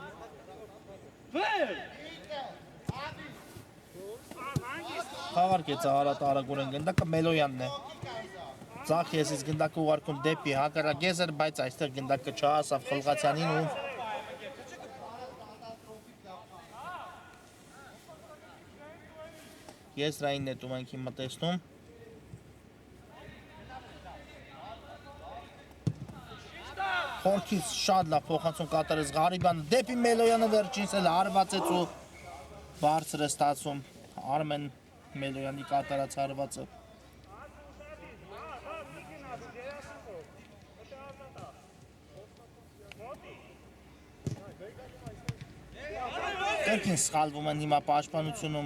Խաղարկեց Արարատը արագորեն գնդակը, Մելոյանն է ձախ եզից գնդակը ուղարկում դեպի հակառակ եզր, բայց այստեղ գնդակը չհասավ Խլղացյանին ու եզրային նետում ենք հիմա տեսնում։ Խորքից շատ լավ փոխանցում կատարեց Ղարիբյանը դեպի Մելոյանը, վերջինս էլ հարվածեց ու բարձր է ստացում Արմեն Մելոյանի կատարած հարվածը։ Կրկին սխալվում են հիմա պաշտպանությունում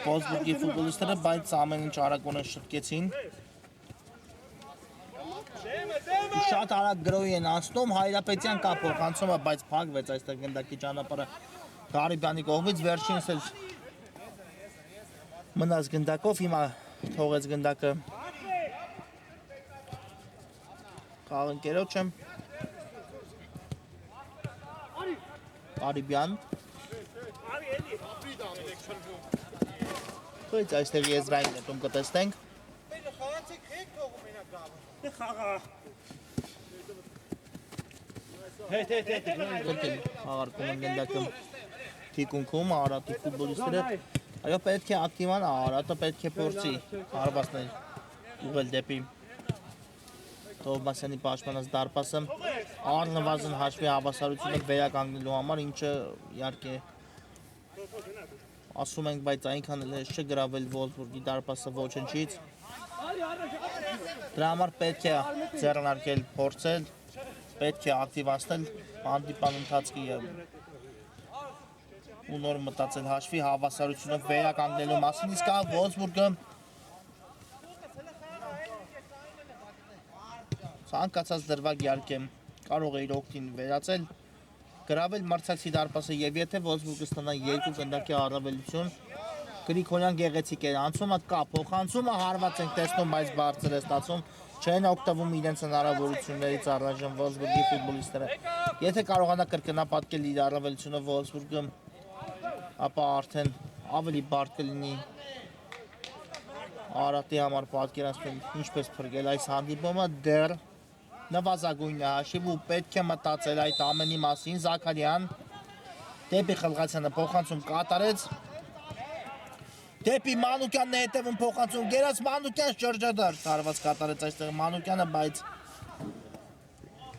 Wolfsburg-ի ֆուտբոլիստները, բայց ամեն ինչ արագորեն շտկեցին։ Շատ արագ գրոհի են անցնում, Հայրապետյան կա փոխանցումը, բայց փակվեց այստեղ գնդակի ճանապարհը Ղարիբյանի կողմից, վերջինս էլ մնաց գնդակով, հիմա թողեց գնդակը խաղընկերոջը Ղարիբյան։ Բայց այստեղ եզրային նետում կտեսնենք։ Խաղարկում են գնդակը թիկունքում Արարատի ֆուտբոլիստները։ Այո, պետք է ակտիվանա, Արարատը պետք է փորձի հարվածներ ուղղել դեպի Թովմասյանի պաշտպանած դարպասը, առնվազն հաշվի հավասարությունը վերականգնելու համար, ինչը իհարկե ասում ենք, բայց այնքան էլ հեշտ չէ գրավել Wolfsburg-ի դարպասը ոչնչից։ Դրա համար պետք է ձեռնարկել, փորձել, պետք է ակտիվացնել հանդիպան ընթացքի ու նոր մտածել հաշվի հավասարությունը վերականգնելու մասին, իսկ Wolfsburg-ը ցանկացած դրվագ իհարկե կարող է իր օգտին վերածել, գրավել մրցակցի դարպասը եւ եթե Wolfsburg-ը ստանա 2 գնդակի առավելություն, Գրիգորյան գեղեցիկ է անցումը, կա փոխանցումը, հարված ենք տեսնում, բայց բարձր է ստացում, չեն օգտվում իրենց հնարավորություններից առայժմ Wolfsburg-ի ֆուտբոլիստները։ Եթե կարողանա կրկնապատկել իր առավելությունը Wolfsburg-ը, ապա արդեն ավելի բարդ կլինի Արարատի համար պատկերացնել ինչպես փրկել այս հանդիպումը, դեռ նվազագույն է հաշիվ ու պետք է մտածել այդ ամենի մասին։ Զաքարյան դեպի Խլղացյանը փոխանցում կատարեց, դեպի Մանուկյանն է հետևում փոխանցում, գերած Մանուկյան շրջադարձ հարված կատարեց այստեղ Մանուկյանը, բայց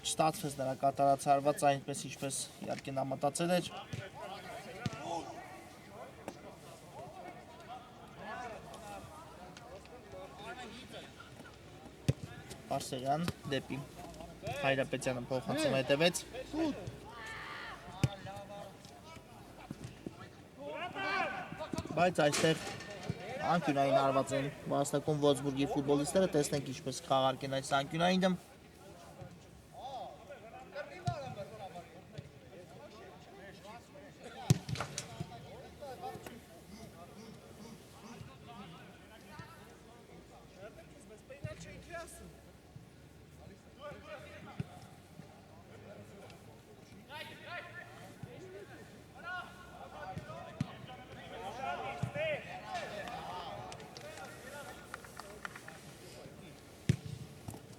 չստացվեց նրա կատարած հարվածը այնպես ինչպես իհարկե նա մտածել էր։ Արսեղյան դեպի Հայրապետյանը փոխանցում հետևեց։ Բայց այստեղ անկյունային հարված են վաստակում Wolfsburg-ի ֆուտբոլիստները, տեսնենք ինչպես խաղարկեն այս անկյունայինը։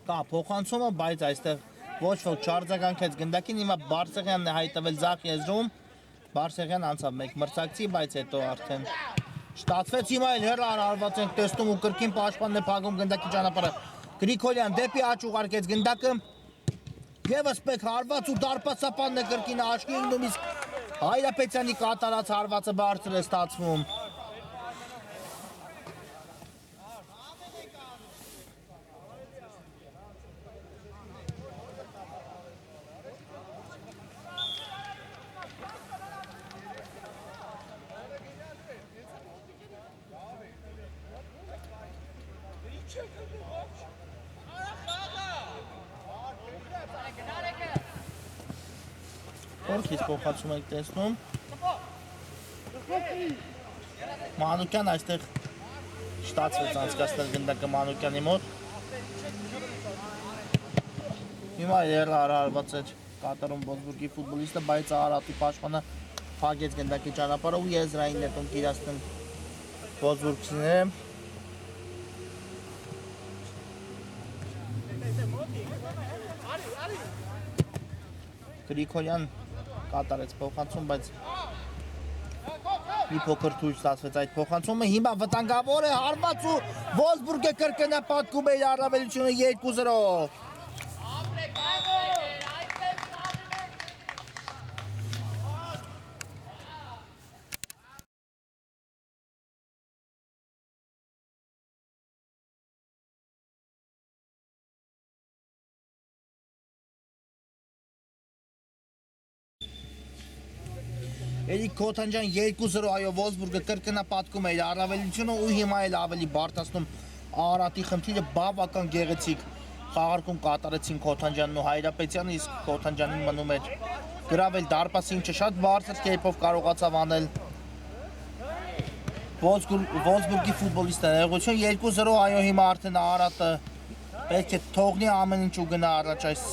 Կա փոխանցումը, բայց այստեղ ոչ ոք չարձագանքեց գնդակին, հիմա Բարսեղյանն է հայտվել ձախ եզրում, Բարսեղյան անցավ մեկ մրցակցի, բայց հետո արդեն շտացվեց, հիմա էլ հեռար արված ենք տեսնում ու կրկին պաշտպանն է փակում գնդակի ճանապարհը, Գրիգորյան դեպի աճ ուղարկեց գնդակը, եւս մեկ հարված ու դարպասապանն է կրկին աչքի ընկնում, իսկ Հայրապետյանի կատարած հարվածը բարձր է ստացվում։ Որքից փոխացում եք տեսնում Մանուկյան այստեղ շտացվեց անցկացնել գնդակը Մանուկյանի մոտ հիմա երար արված էր կատարում Ոսբուրգի ֆուտբոլիստը, բայց Արարատի պաշտպանը փակեց գնդակի ճանապարհը ու եզրային նետում կիրացնում Ոսբուրգցիները Գրիգորյան կատարեց փոխանցում, բայց մի փոքր թույլ ստացվեց այդ փոխանցումը, հիմա վտանգավոր է հարված ու Ոսբուրգը կրկնապատկում է իր առավելությունը 2-0-ով։ Էլի Քոթանջյան 2-0 այո Ոսբուրգը կրկնապատկում է իր առավելությունը ու հիմա էլ ավելի բարդացնում Արարատի խնդիրը բավական գեղեցիկ խաղարկում կատարեցին Քոթանջյանն ու Հայրապետյանը, իսկ Քոթանջյանին մնում էր գրավել դարպասը, ինչը շատ բարձր կերպով կարողացավ անել Ոսբուրգի ֆուտբոլիստը նեղություն 2-0 այո հիմա արդեն Արարատը պետք է թողնի ամեն ինչ ու գնա առաջ այս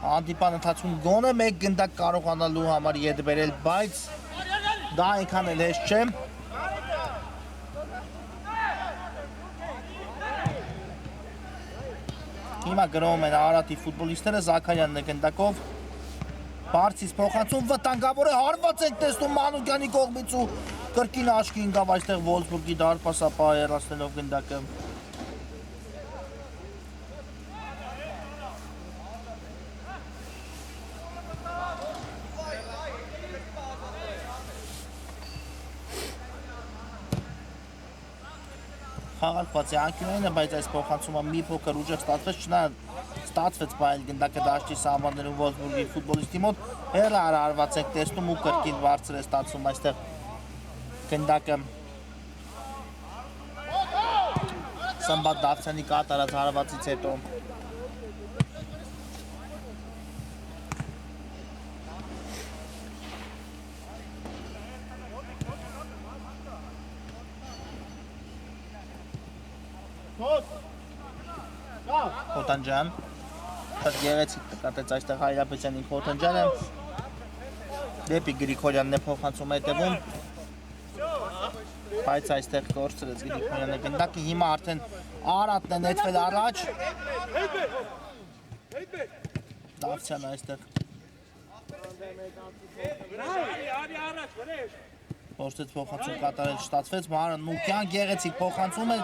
Հանդիպան ընթացքում գոնե մեկ գնդակ կարողանալու համար ետ բերել, բայց դա այնքան էլ հեշտ չէ։ Հիմա գրովում են Արարատի ֆուտբոլիստները, Զաքարյանն է գնդակով, բարձից փոխանցում վտանգավոր է, հարված ենք տեսնում Մանուկյանի կողմից ու կրկին աչքի ընկավ այստեղ Ոսբուրգի դարպասապահը հեռացնելով գնդակը։ Խաղարկված է անկյունայինը, բայց այս փոխանցումը մի փոքր ուժեղ ստացվեց բայել գնդակը դաշտի սահմաններում Ոսբուրգի ֆուտբոլիստի մոտ, հեռար արված եք տեսնում ու կրկին բարձր է ստացվում այստեղ գնդակը Սմբատ Դավթյանի կատարած հարվածից հետո Քոթանջյան շատ գեղեցիկ տկատեց այստեղ Հայրապետյանին Քոթանջյանը դեպի Գրիգորյանն է փոխանցում հետևում բայց այստեղ կորցրեց Գրիգորյանը գնդակը հիմա արդեն Արարատն է նետվել առաջ Դավթյանը այստեղ փորձեց փոխանցում կատարել շտացվեց Մանուկյան գեղեցիկ փոխանցում է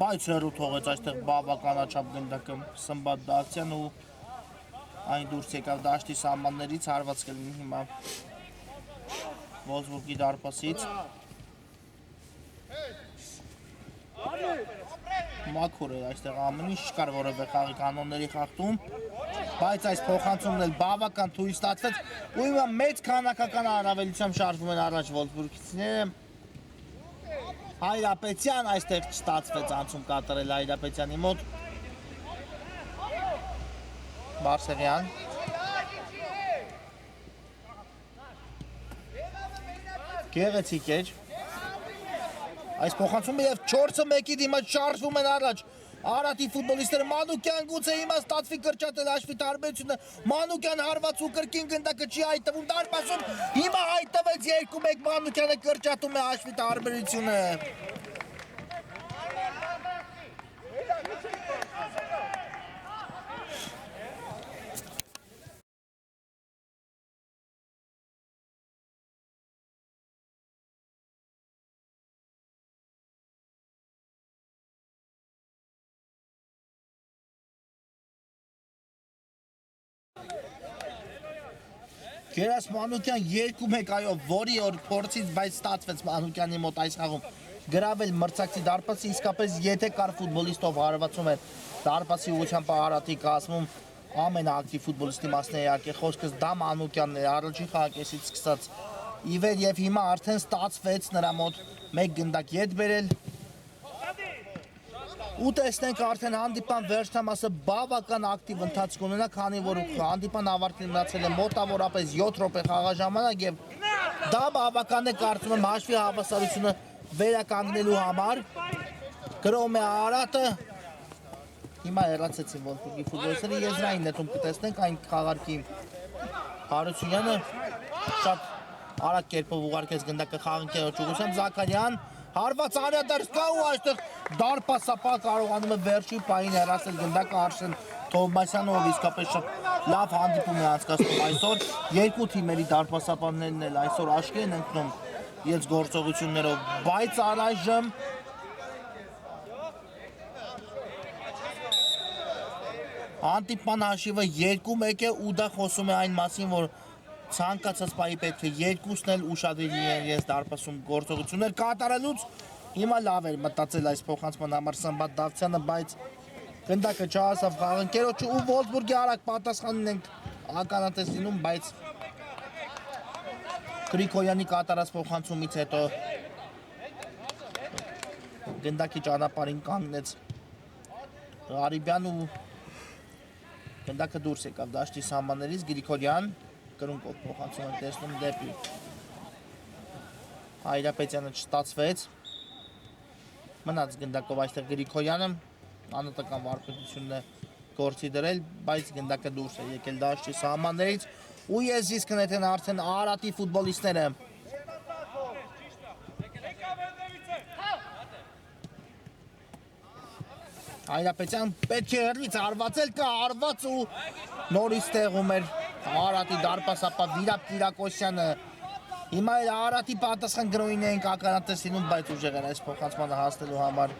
բայց հեռու թողեց այստեղ բավականաչափ գնդակը Սմբատ Դավթյան ու այն դուրս եկավ դաշտի սահմաններից հարված կլինի հիմա Ոսբուրգի դարպասից Մաքուր է այստեղ ամեն ինչ չկար որևէ խաղի կանոնների խախտում բայց այս փոխանցումն էլ բավական թույլ ստացվեց ու հիմա մեծ քանակական առավելությամբ շարժվում են առաջ Ոսբուրգցիները Հայրապետյան այստեղ չստացվեց անցում կատարել Հայրապետյանի մոտ Բարսեղյան Գեղեցիկ էր Այս փոխանցումը եւ 4-1-ի դիմաց շարժվում են առաջ Արարատի ֆուտբոլիստները Մանուկյան գուցե հիմա ստացվի կրճատել հաշվի տարբերությունը Մանուկյան հարված ու կրկին գնդակը չի հայտնվում դարպասում հիմա հայտնվեց 2-1 Մանուկյանը կրճատում է հաշվի տարբերությունը Գերաս Մանուկյան 2-1 այո, որի օր փորձից բայց ստացվեց Մանուկյանի մոտ այս խաղում գրավել մրցակցի դարպասը, իսկապես եթե կար ֆուտբոլիստով հարվածում էր դարպասի ուղղությամբ Արարատի կազմում ամենաակտիվ ֆուտբոլիստի մասն է իհարկե խոսքս դա Մանուկյանն է առաջին խաղակեսից սկսած ի վեր եւ հիմա արդեն ստացվեց նրա մոտ 1 գնդակ ետ բերել ու տեսնենք արդեն հանդիպան վերջնամասը բավական ակտիվ ընթացք ունենա, քանի որ հանդիպան ավարտին մնացել է մոտավորապես 7 րոպե խաղաժամանակ եւ դա բավական է կարծում եմ հաշվի հավասարությունը վերականգնելու համար գրում է Արարատը հիմա հեռացեցին Վոլֆսբուրգի ֆուտբոլիստները եզրային նետում կտեսնենք այն խաղարկի Հարությունյանը շատ արագ կերպով ուղարկեց գնդակը խաղընկերոջ ուղղությամբ Զաքարյան հարված անդրադարձ կա ու այստեղ դարպասապահ կարողանում է վերջին պահին հեռացնել գնդակը Արսեն Թովմասյանը, ով իսկապես շատ լավ հանդիպում է անցկացնում այսօր երկու թիմերի դարպասապահներն էլ այսօր աչքի են ընկնում իրենց գործողություններով, բայց առայժմ հանդիպման հաշիվը 2-1 է ու դա խոսում է այն մասին, որ ցանկացած պահի պետք է երկուսն էլ ուշադրի լինեն իրենց դարպասում գործողություններ կատարելուց հիմա լավ էր մտածել այս փոխանցման համար Սմբատ Դավթյանը, բայց գնդակը չհասավ խաղընկերոջը ու Վոլֆսբուրգի արագ պատասխանին ենք ականատես լինում, բայց Գրիգորյանի կատարած փոխանցումից հետո գնդակի ճանապարհին կանգնեց Ղարիբյան ու գնդակը դուրս եկավ դաշտի սահմաններից Գրիգորյան կրունկով փոխանցում են տեսնում դեպի Հայրապետյանը չստացվեց մնաց գնդակով այստեղ Գրիգորյանը անհատական վարպետությունն է գործի դրել, բայց գնդակը դուրս է եկել դաշտի սահմաններից ու ես իսկ կնետեն արդեն Արարատի ֆուտբոլիստները Հայրապետյան պետք է հեռվից հարվածել կա հարված ու նորից տեղում էր Արարատի դարպասապահ Վիրապ Կիրակոսյանը հիմա էլ Արարատի պատասխան գրոին ենք ականատես լինում, բայց ուժեղ էր այս փոխանցմանը հասնելու համար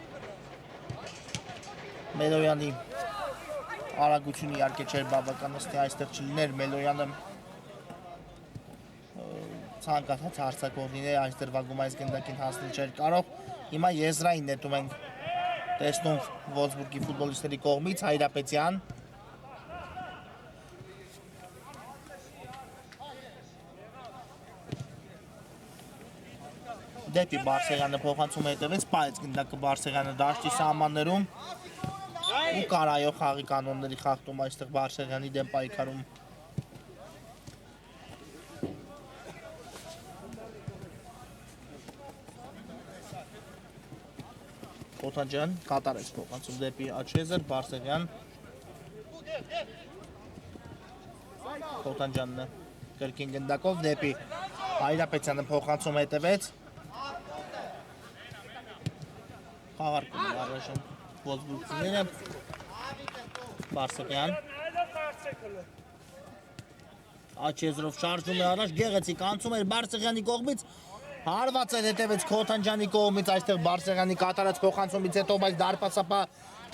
Մելոյանի արագությունը իհարկե չէր բավական ըստ այստեղ չլիներ Մելոյանը ցանկացած հարձակվող լիներ այս դրվագում այս գնդակին հասնել չէր կարող հիմա եզրային նետում ենք տեսնում Վոլֆսբուրգի ֆուտբոլիստների կողմից Հայրապետյան դեպի Բարսեղյանը փոխանցում հետևեց, բայց գնդակը Բարսեղյանը դաշտի սահմաններում ու կարայով խաղի կանոնների խախտում այստեղ Բարսեղյանի դեմ պայքարում Խոթանջյան կատարեց փոխանցում դեպի Աչեզեր, Բարսեղյան Խոթանջյանն է կրկին գնդակով դեպի Հայրապետյանը փոխանցում հետևեց խաղարկում է առայժմ Վոլֆսբուրգիները Բարսեղյան Աչեզերով շարժում է առաջ գեղեցիկ անցում էր Բարսեղյանի կողմից հարված էր հետևեց Խոթանջյանի կողմից այստեղ Բարսեղյանի կատարած փոխանցումից հետո բայց դարպասապահ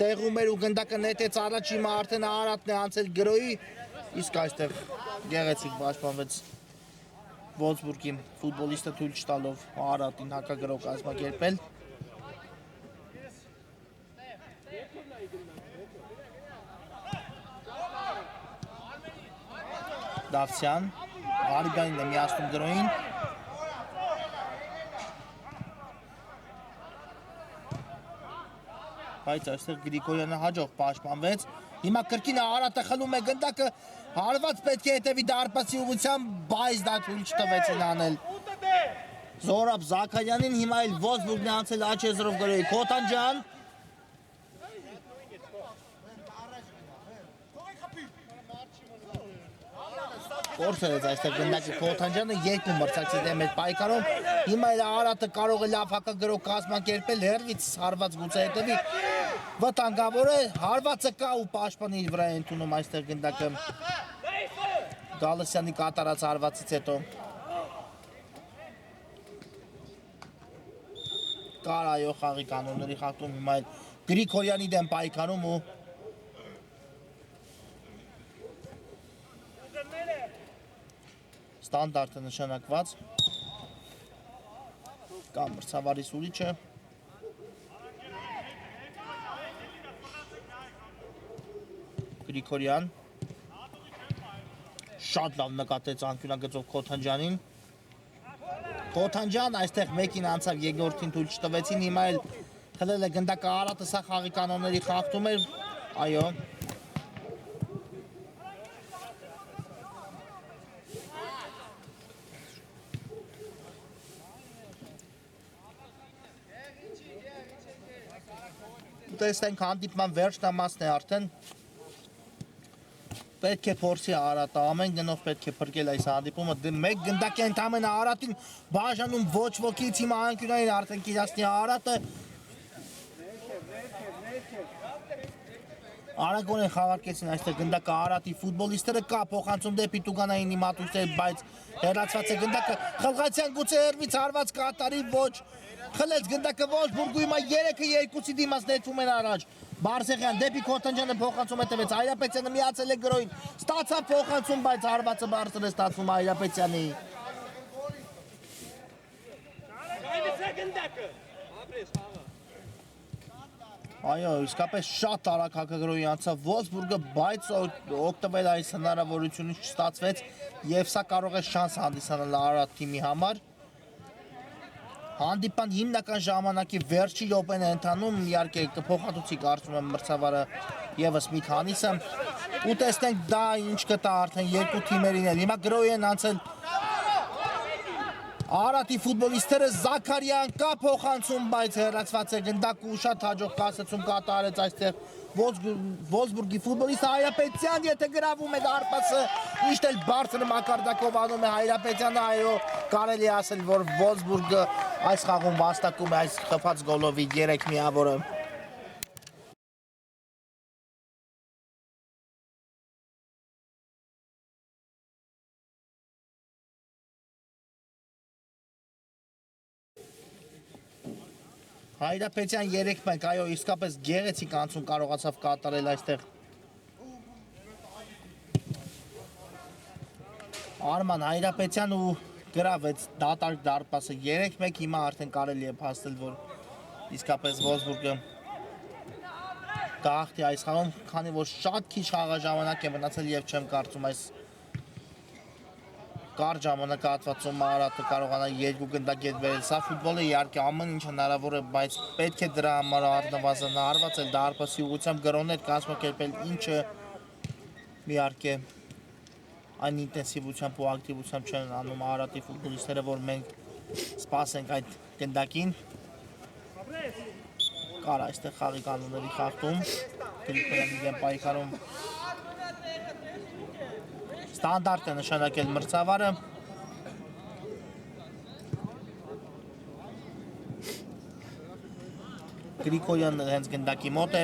տեղում էր ու գնդակը նետեց առաջ հիմա արդեն Արարատն է անցել գրոյի իսկ այստեղ գեղեցիկ պաշտպանվեց Վոլֆսբուրգի ֆուտբոլիստը թույլ չտալով Արարատին հակագրող կազմակերպել Դավթյան Ղարիբյանին է միացնում գրոյին բայց այստեղ Գրիգորյանը հաջող պաշտպանվեց հիմա կրկին Արարատը խլում է գնդակը հարված պետք է հետևի դարպասի ուղղությամբ բայց դա թույլ չտվեցին անել Զորաբ Զաքարյանին հիմա էլ Վոլֆսբուրգն է անցել Աչեզերով գրոյի Խոթանջյան Կորցրեց այստեղ գնդակը Խոթանջյանը երկու մրցակցի դեմ էր պայքարում հիմա էլ Արարատը կարող է լավ հակագրող կազմակերպել հեռվից հարված գուցե հետևի վտանգավոր է հարվածը կա ու պաշտպանի իր վրա է ընդունում այստեղ գնդակը Գալստյանի կատարած հարվածից հետո կարայո խաղի կանոնների խախտում հիմա էլ Գրիգորյանի դեմ պայքարում ու Ստանդարտ է նշանակված։ Կամ մրցավարի սուրիչը։ Գրիգորյան։ Շատ լավ նկատեց անկյունագծով Քոթանջյանին։ Քոթանջյան այստեղ մեկին անցավ, երկրորդին թույլ չտվեցին, հիմա էլ խլել է գնդակը Արարատը, սա խաղի կանոնների խախտում էր, այո։ Տեսնենք հանդիպման վերջնամասն է արդեն։ Պետք է փորձի Արարատը, ամեն գնով պետք է փրկել այս հանդիպումը, մեկ գնդակ է ընդամենը Արարատին բաժանում ոչ ոքից, հիմա անկյունային արդեն կիրացնի Արարատը։ Արագորեն խաղարկեցին այստեղ գնդակը Արարատի ֆուտբոլիստները, կա փոխանցում դեպի Տուգանայինի մատույցներ, բայց հեռացված է գնդակը, Խլղացյան գուցե հեռվից հարված կատարի ոչ, խլեց գնդակը Վոլֆսբուրգը, հիմա 3-2-ի դիմաց ներվում են առաջ։ Բարսեղյան դեպի Քոթանջյանը փոխանցում է տվեց, Այրապետյանը միացել է գրոյին, ստացավ փոխանցում, բայց հարվածը բարձր է ստացվում Այրապետյանի։ Այո, իսկապես շատ արագ հակագրոյի անցավ Վոլֆսբուրգը, բայց օգտվել այս հնարավորությունից չստացվեց եւ սա կարող է շանս հանդիսանալ Արարատ թիմի համար։ Հանդիպան հիմնական ժամանակի վերջի րոպեն է ընթանում, իհարկե կփոխհատուցի կարծում եմ մրցավարը եւս մի քանիսը։ Ու տեսնենք դա ինչ կտա արդեն երկու թիմերին էլ։ Հիմա գրոյի են անցել Արարատի ֆուտբոլիստները, Զաքարյան կա փոխանցում, բայց հեռացված է գնդակը ու շատ հաջող կասեցում կատարեց այստեղ Վոլֆսբուրգի ֆուտբոլիստը Հայրապետյան, եթե գրավում է դարպասը, միշտ էլ բարձր մակարդակով անում է Հայրապետյանը, այո, կարելի է ասել, որ Վոլֆսբուրգը այս խաղում վաստակում է այս խփած գոլովի 3 միավորը։ Հայրապետյան 3-1, այո, իսկապես գեղեցիկ անցում կարողացավ կատարել այստեղ Արման Հայրապետյան ու գրավեց դատարկ դարպասը 3-1, հիմա արդեն կարելի է փաստել, որ իսկապես Վոլֆսբուրգը կհաղթի այս խաղում, քանի որ շատ քիչ խաղաժամանակ է մնացել եւ չեմ կարծում այս կարճ ժամանակահատվածում Արարատը կարողանա երկու գնդակետ բերել։ Սա ֆուտբոլը իհարկե ամեն ինչ հնարավոր է, բայց պետք է դրա համար առնվազն հարվածել դարպասի ուղղությամբ գրոներ կազմակերպել, ինչը իհարկե այն ինտենսիվությամբ ու ակտիվությամբ չեն անում Արարատի ֆուտբոլիստները, որ մենք սպասենք այդ գնդակին։ Կար այստեղ խաղի կանոնների խախտում, Գրիգորյանի դեմ պայքարում Ստանդարտ է նշանակել մրցավարը։ Գրիգորյանը հենց գնդակի մոտ է։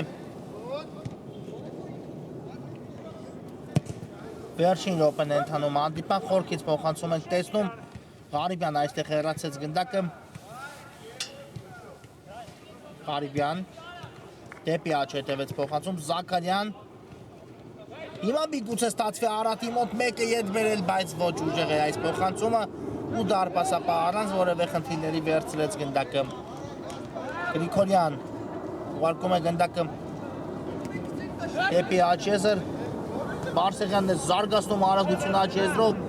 Վերջին րոպեն է ընթանում հանդիպան, խորքից փոխանցում ենք տեսնում, Ղարիբյան այստեղ հեռացեց գնդակը։ Ղարիբյան դեպի աջ հետևեց փոխանցում, Զաքարյան Հիմա միգուցե ստացվի Արարատի մոտ մեկը ետ բերել, բայց ոչ ուժեղ է այս փոխանցումը ու դարպասապահ առանց որևէ խնդիրների վերցրեց գնդակը։ Գրիգորյան ուղարկում է գնդակը դեպի Աչեզր, Բարսեղյանն է զարգացնում արագություն Աչեզրով,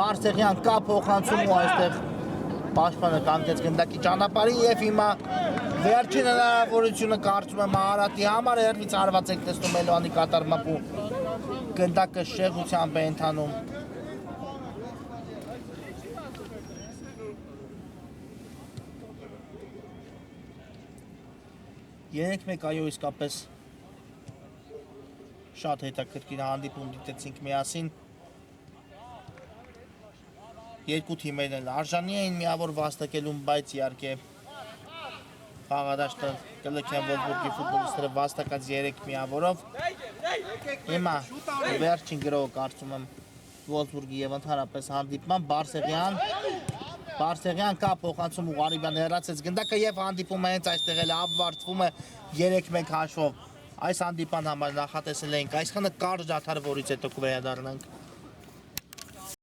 Բարսեղյան կա փոխանցում ու այստեղ պաշտպանը կանգնեց գնդակի ճանապարհին եւ հիմա վերջին հնարավորությունը կարծում եմ Արարատի համար հերվից հարված եք տեսնում Էլոանի կատարմամբ ու գնդակը շեղությամբ է ընթանում։ Երեք մեկ այո իսկապես շատ հետաքրքիր հանդիպում դիտեցինք միասին։ Երկու թիմերն էլ արժանի էին միավոր վաստակելուն, բայց իհարկե խաղադաշտը կլքեն Վոլֆսբուրգի ֆուտբոլիստները վաստակած 3 միավորով։ Հիմա վերջին գրոհը կարծում եմ Վոլֆսբուրգի եւ ընդհանրապես հանդիպման Բարսեղյան կա փոխանցում ու Ղարիբյան հեռացեց գնդակը եւ հանդիպումը հենց այստեղ էլ ավարտվում է 3-1 հաշվով։ Այս հանդիպան համար նախատեսել էինք այսքանը կարճ դադար, որից հետո կվերադառնանք